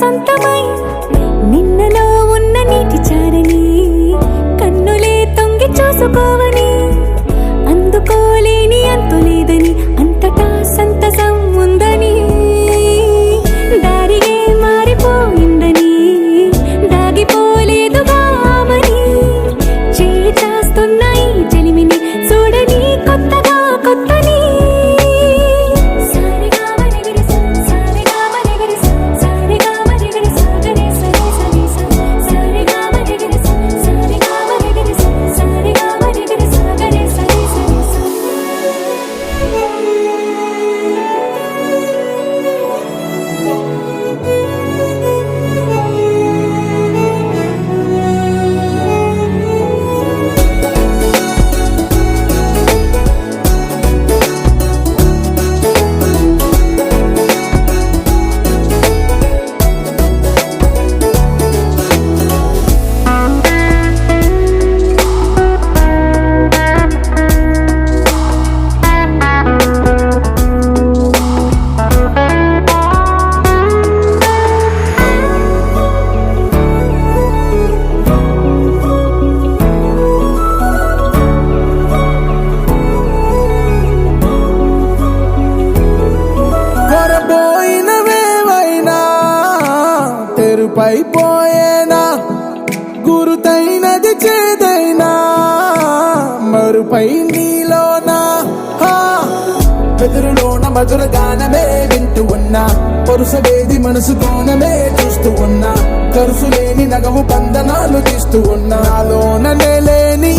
సొంతమై నిన్నలో ఉన్న నీటి చారని కన్నులే తొంగి చూసుకోవని అందుకోలేని అంతులేదని అంతటా సంతసం ఉందని దారిగే మారిపోయిందని దాగిపోలేదుగా ఆమని చేస్తాస్తున్నాయి చెలిమిని చూడని కొత్తగా కొత్తని తెరుపైపోయేనా గురుతైనది చేదైనా మరుపై నీలోనా వెదురులోన మధుర గానమే వింటూ ఉన్నా పరుసవేది మనసు కోణమే చూస్తూ ఉన్నా కరుసులేని నగవు బంధనాలు తీస్తూ ఉన్నా నాలోన లేని